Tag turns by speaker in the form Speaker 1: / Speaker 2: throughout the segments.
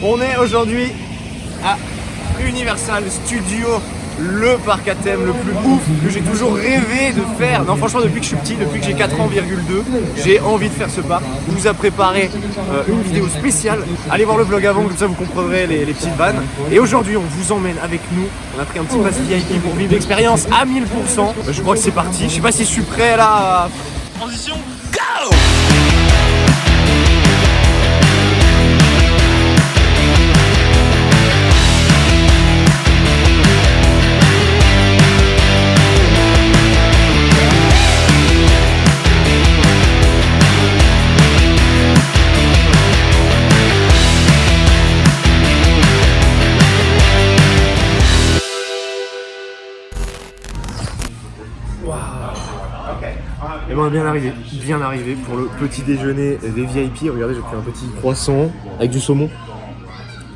Speaker 1: On est aujourd'hui à Universal Studios, le parc à thème le plus ouf que j'ai toujours rêvé de faire. Non, franchement, depuis que je suis petit, depuis que j'ai 4 ans, j'ai envie de faire ce parc. On vous a préparé une vidéo spéciale. Allez voir le vlog avant, comme ça vous comprendrez les petites vannes. Et aujourd'hui, on vous emmène avec nous. On a pris un petit pass VIP pour vivre l'expérience à 1000%. Je crois que c'est parti. Je sais pas si je suis prêt là. Transition, go! Et bon, on est bien arrivé pour le petit déjeuner des VIP. Regardez, j'ai pris un petit croissant avec du saumon.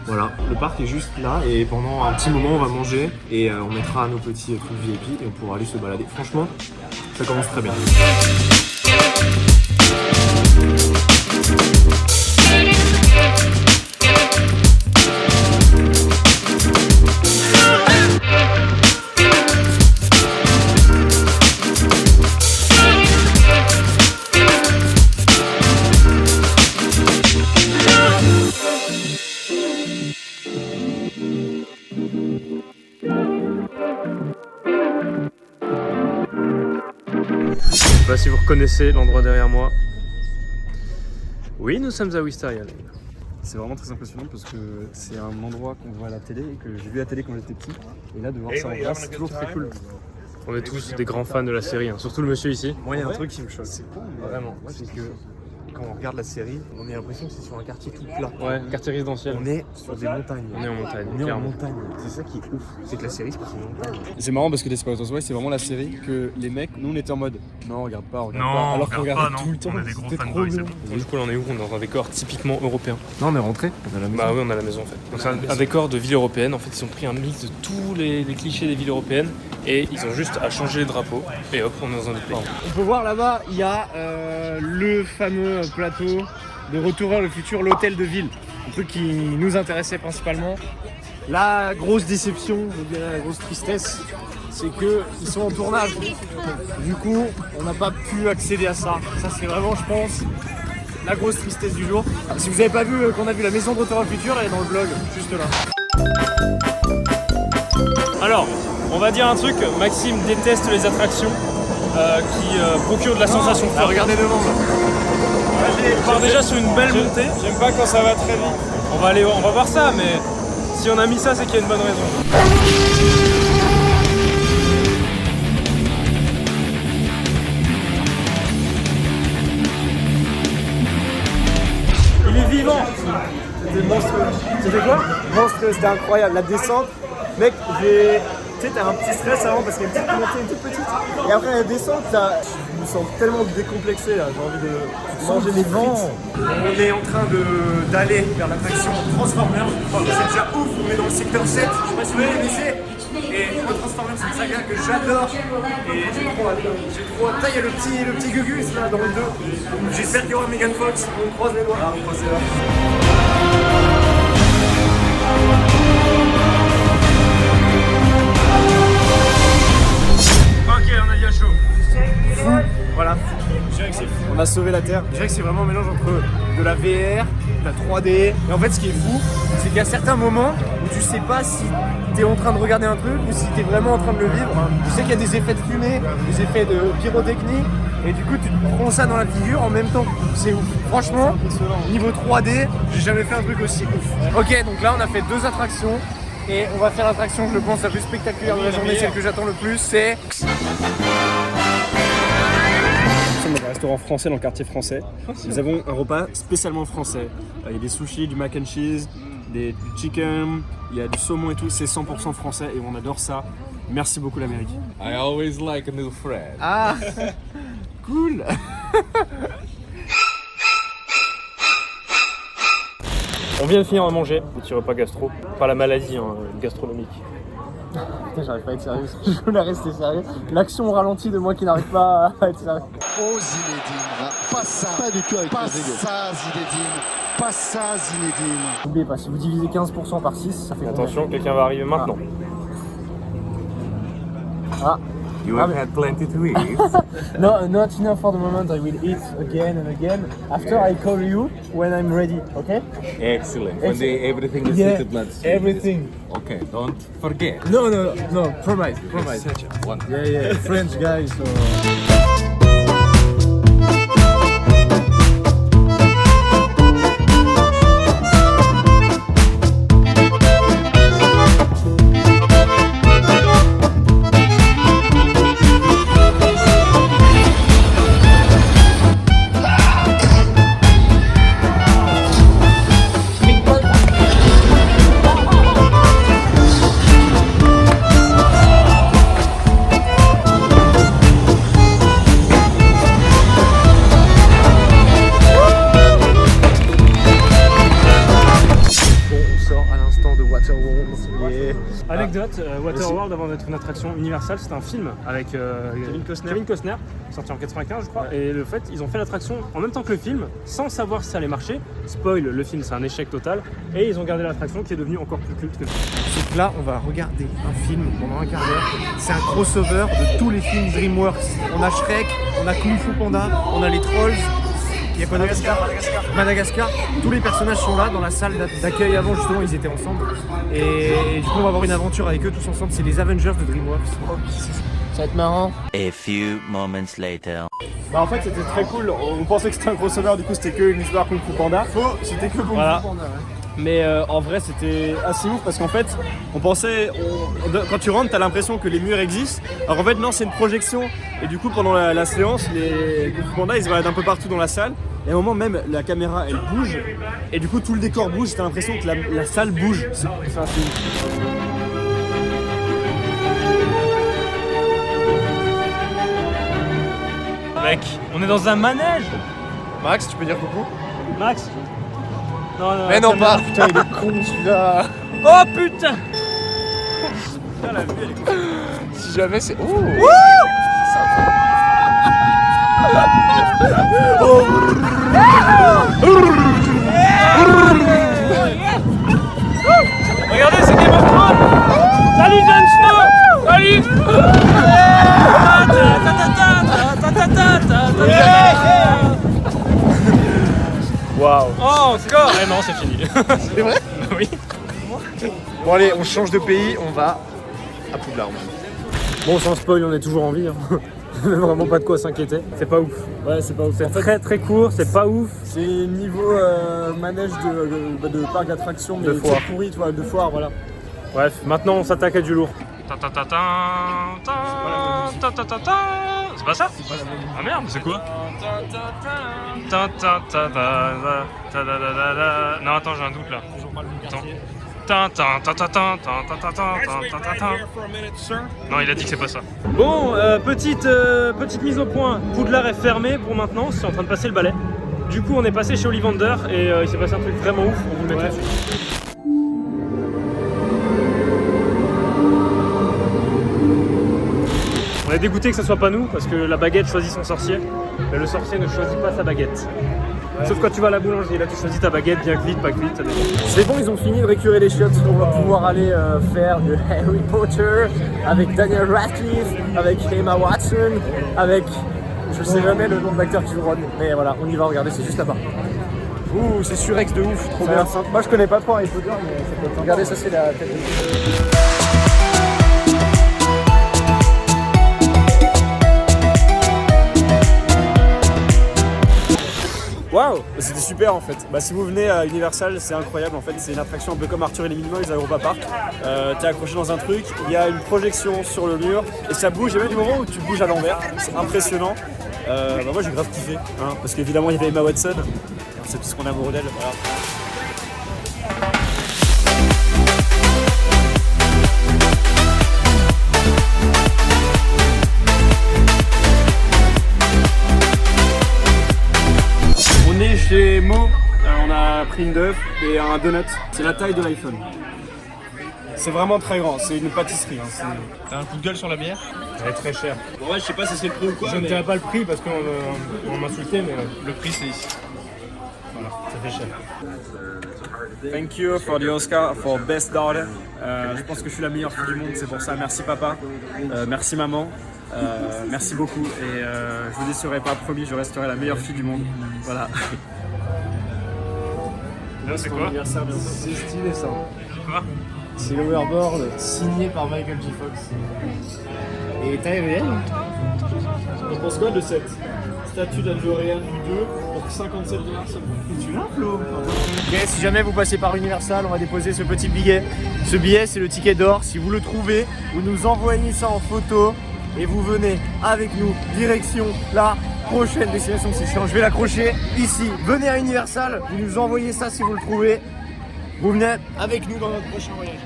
Speaker 1: Voilà, le parc est juste là et pendant un petit moment on va manger et on mettra nos petits trucs VIP et on pourra aller se balader. Franchement, ça commence très bien. Je sais pas si vous reconnaissez l'endroit derrière moi. Oui, nous sommes à Wisteria Lane.
Speaker 2: C'est vraiment très impressionnant parce que c'est un endroit qu'on voit à la télé et que j'ai vu à la télé quand j'étais petit. Et là, de voir ça en vrai, c'est toujours très cool.
Speaker 1: On est tous des grands fans de la série, hein. Surtout le monsieur ici.
Speaker 2: Moi, il y a un truc qui me choque.
Speaker 1: C'est vraiment, c'est que quand on regarde la série, on a l'impression que c'est sur un quartier tout plat.
Speaker 2: Ouais, quartier résidentiel.
Speaker 1: On est sur des montagnes.
Speaker 2: On est en montagne.
Speaker 1: On est en montagne. C'est ça qui est ouf. C'est que la série se passe en montagne.
Speaker 2: C'est marrant parce que Desperate Housewives, c'est vraiment la série que les mecs, nous on était en mode non, regarde pas, regarde pas. Alors qu'on regardait tout le temps.
Speaker 3: On est des gros
Speaker 2: C'était
Speaker 3: fans
Speaker 2: trop
Speaker 3: de
Speaker 2: bien.
Speaker 1: Du coup, là, on est où? On est dans un décor typiquement européen.
Speaker 2: Non, on est rentré. On a la maison.
Speaker 1: Bah oui, on a la maison en fait. Donc c'est un décor de ville européenne. En fait, ils ont pris un mix de tous les clichés des villes européennes et ils ont juste à changer les drapeaux. Et hop, on est dans un autre pays. On peut voir là-bas, il y a le fameux plateau de Retour vers le futur, l'hôtel de ville. Un truc qui nous intéressait principalement. La grosse déception, je dirais la grosse tristesse, c'est qu'ils sont en tournage. Du coup, on n'a pas pu accéder à ça. Ça, c'est vraiment, je pense, la grosse tristesse du jour. Si vous n'avez pas vu qu'on a vu la maison de Retour vers le futur, elle est dans le vlog, juste là. Alors, on va dire un truc, Maxime déteste les attractions qui procurent de la sensation forte. Regardez devant là. On part déjà sur une belle montée.
Speaker 2: J'aime pas quand ça va très vite.
Speaker 1: On va voir ça, mais si on a mis ça, c'est qu'il y a une bonne raison. Il est vivant. C'était monstrueux. C'était quoi? Monstrueux, c'était incroyable. La descente, mec, tu sais, t'as un petit stress avant parce qu'il y a une petite montée, une toute petite. Et après la descente, je me sens tellement décomplexé là, j'ai envie de manger mes frites. On est en train d'aller vers l'attraction Transformers. C'est déjà ouf, on est dans le secteur 7, je sais pas si vous avez laissé. Et moi, Transformers, c'est une saga que j'adore. Et j'ai trop hâte. Là, il y a le petit Gugus là dans le 2. J'espère qu'il y aura Megan Fox, on croise les doigts. On croise les doigts. Ok, on a dit à chaud. Fou. Voilà. Je dirais que c'est fou. On a sauvé la Terre. Je dirais que c'est vraiment un mélange entre de la VR, de la 3D. Et en fait, ce qui est fou, c'est qu'il y a certains moments où tu sais pas si t'es en train de regarder un truc ou si t'es vraiment en train de le vivre. Tu sais qu'il y a des effets de fumée, des effets de pyrotechnie. Et du coup, tu te prends ça dans la figure en même temps. C'est ouf. Franchement, niveau 3D, j'ai jamais fait un truc aussi ouf. Ok, donc là, on a fait 2 attractions. Et on va faire l'attraction, je pense, la plus spectaculaire de la journée, celle que j'attends le plus, c'est...
Speaker 2: Nous sommes dans un restaurant français dans le quartier français. Nous avons un repas spécialement français. Il y a des sushis, du mac and cheese, du chicken, il y a du saumon et tout. C'est 100% français et on adore ça. Merci beaucoup l'Amérique.
Speaker 3: I always like a new friend.
Speaker 1: Ah cool. On vient de finir à manger, petit repas gastro, pas la maladie gastronomique. Putain, j'arrive pas à être sérieux, je voulais rester sérieux. L'action au ralenti de moi qui n'arrive pas à être sérieux.
Speaker 4: Oh Zinedine, pas ça, pas du tout avec pas ça Zinedine. pas ça, Zinedine.
Speaker 2: N'oubliez pas, si vous divisez 15% par 6, ça fait
Speaker 1: Attention, quelqu'un va arriver maintenant.
Speaker 2: Ah.
Speaker 3: You have had plenty to eat.
Speaker 2: No, not enough for the moment. I will eat again and again. After I call you when I'm ready, okay?
Speaker 3: Excellent. When everything is
Speaker 2: Yeah,
Speaker 3: little blood.
Speaker 2: everything.
Speaker 3: Okay, don't forget.
Speaker 2: No, promise.
Speaker 3: Such a one.
Speaker 2: Yeah, French guy, so...
Speaker 1: Anecdote, Waterworld avant d'être une attraction Universal, c'était un film avec Kevin Costner, sorti en 95 je crois. Et le fait, ils ont fait l'attraction en même temps que le film, sans savoir si ça allait marcher. Spoil, le film c'est un échec total. Et ils ont gardé l'attraction qui est devenue encore plus culte que le film.
Speaker 2: Donc là, on va regarder un film pendant un quart d'heure. C'est un crossover de tous les films DreamWorks. On a Shrek, on a Kung Fu Panda, on a les Trolls. Il y a quoi Madagascar. Tous les personnages sont là dans la salle d'accueil. Avant justement ils étaient ensemble et du coup on va avoir une aventure avec eux tous ensemble. C'est les Avengers de DreamWorks. Ça va être marrant.
Speaker 5: A few moments later.
Speaker 2: Bah en fait c'était très cool. On pensait que c'était un crossover, du coup c'était que une histoire Kung Fu Panda. C'était que Kung Fu Panda. Ouais. Mais en vrai c'était assez ouf parce qu'en fait on pensait, quand tu rentres t'as l'impression que les murs existent. Alors en fait non, c'est une projection et du coup pendant la séance les Kung Fu Panda ils se baladent un peu partout dans la salle et à un moment même la caméra elle bouge et du coup tout le décor bouge, t'as l'impression que la salle bouge. C'est assez ouf.
Speaker 1: Mec, on est dans un manège.
Speaker 2: Max, tu peux dire coucou?
Speaker 1: Max. Non,
Speaker 2: Mais non pas. Putain il est con celui-là.
Speaker 1: Oh putain.
Speaker 2: Putain, la vue elle est cool. Si jamais c'est...
Speaker 1: Regardez, c'est Game of Thrones. Salut Jon Snow. Salut.
Speaker 2: Waouh.
Speaker 1: Oh encore. Ouais non, c'est fini.
Speaker 2: C'est vrai?
Speaker 1: Oui.
Speaker 2: Bon allez, on change de pays, on va à Poudlard. Bon, sans spoil, on est toujours en vie. Hein. Vraiment pas de quoi s'inquiéter. C'est pas ouf. Ouais, c'est pas ouf.
Speaker 1: C'est très très court, c'est pas ouf.
Speaker 2: C'est niveau manège de parc d'attractions, mais
Speaker 1: de foire.
Speaker 2: Pourri, toi, de foire, voilà.
Speaker 1: Bref, maintenant on s'attaque à du lourd. C'est pas ça? Ah merde, c'est quoi? Non attends, j'ai un doute là. Non, il a dit que c'est pas ça. Bon, petite mise au point. Poudlard est fermé pour maintenant, c'est en train de passer le balai. Du coup, on est passé chez Ollivander et il s'est passé un truc vraiment ouf. On vous le met tout de suite. On est dégoûté que ce soit pas nous parce que la baguette choisit son sorcier, mais le sorcier ne choisit pas sa baguette. Sauf quand tu vas à la boulangerie, là tu choisis ta baguette, bien cuite, pas cuite, ça dépend.
Speaker 2: C'est bon, ils ont fini de récurer les chiottes, on va pouvoir aller faire de Harry Potter avec Daniel Radcliffe, avec Emma Watson, avec... Je sais jamais le nom de l'acteur qui joue Ron, mais voilà, on y va regarder, c'est juste là-bas. Ouh, c'est surex de ouf, trop bien. Moi je connais pas trop Harry Potter, mais ça peut être... Regardez, ça c'est la tête de... Waouh, c'était super en fait. Bah, si vous venez à Universal, c'est incroyable en fait. C'est une attraction un peu comme Arthur et les Minimoys à Europa Park. T'es accroché dans un truc, il y a une projection sur le mur et ça bouge. Il y a même du moment où tu bouges à l'envers. C'est impressionnant. Moi j'ai grave kiffé, hein, parce qu'évidemment il y avait Emma Watson. C'est tout ce qu'on est amoureux d'elle. Voilà. On est chez Mo, on a pris une d'œuf et un donut. C'est la taille de l'iPhone. C'est vraiment très grand, c'est une pâtisserie. Hein.
Speaker 1: T'as un coup de gueule sur la bière? Elle est très chère.
Speaker 2: Bon, ouais, je sais pas si c'est le prix ou quoi.
Speaker 1: Je ne dirai pas le prix parce qu'on m'insultait, mais le prix c'est ici. Voilà. fait cher.
Speaker 2: Thank you for the Oscar for Best Daughter. Je pense que je suis la meilleure fille du monde, c'est pour ça. Merci papa, merci maman, merci beaucoup. Et je vous décerai pas, promis, je resterai la meilleure fille du monde. Voilà.
Speaker 1: Là, c'est quoi?
Speaker 2: C'est stylé ça.
Speaker 1: Quoi?
Speaker 2: C'est l'overboard signé par Michael J. Fox. Et taille réelle. On pense quoi de cette statue d'Adjorean du 2 pour 57$ seulement? Tu l'as, Flo? Ok, si jamais vous passez par Universal, on va déposer ce petit billet. Ce billet, c'est le ticket d'or. Si vous le trouvez, vous nous envoyez ça en photo et vous venez avec nous direction la prochaine destination. C'est chiant, je vais l'accrocher ici. Venez à Universal, vous nous envoyez ça si vous le trouvez. Vous venez avec nous dans notre prochain voyage.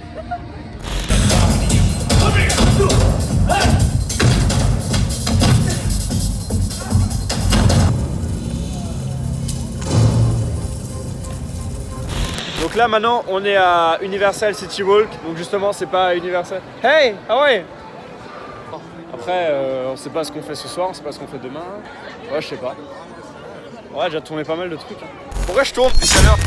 Speaker 2: Donc là maintenant on est à Universal City Walk, donc justement c'est pas Universal. Hey, how are you? Après on sait pas ce qu'on fait ce soir, on sait pas ce qu'on fait demain. Ouais, je sais pas. Ouais, j'ai déjà tourné pas mal de trucs. Pourquoi je tourne depuis tout à l'heure?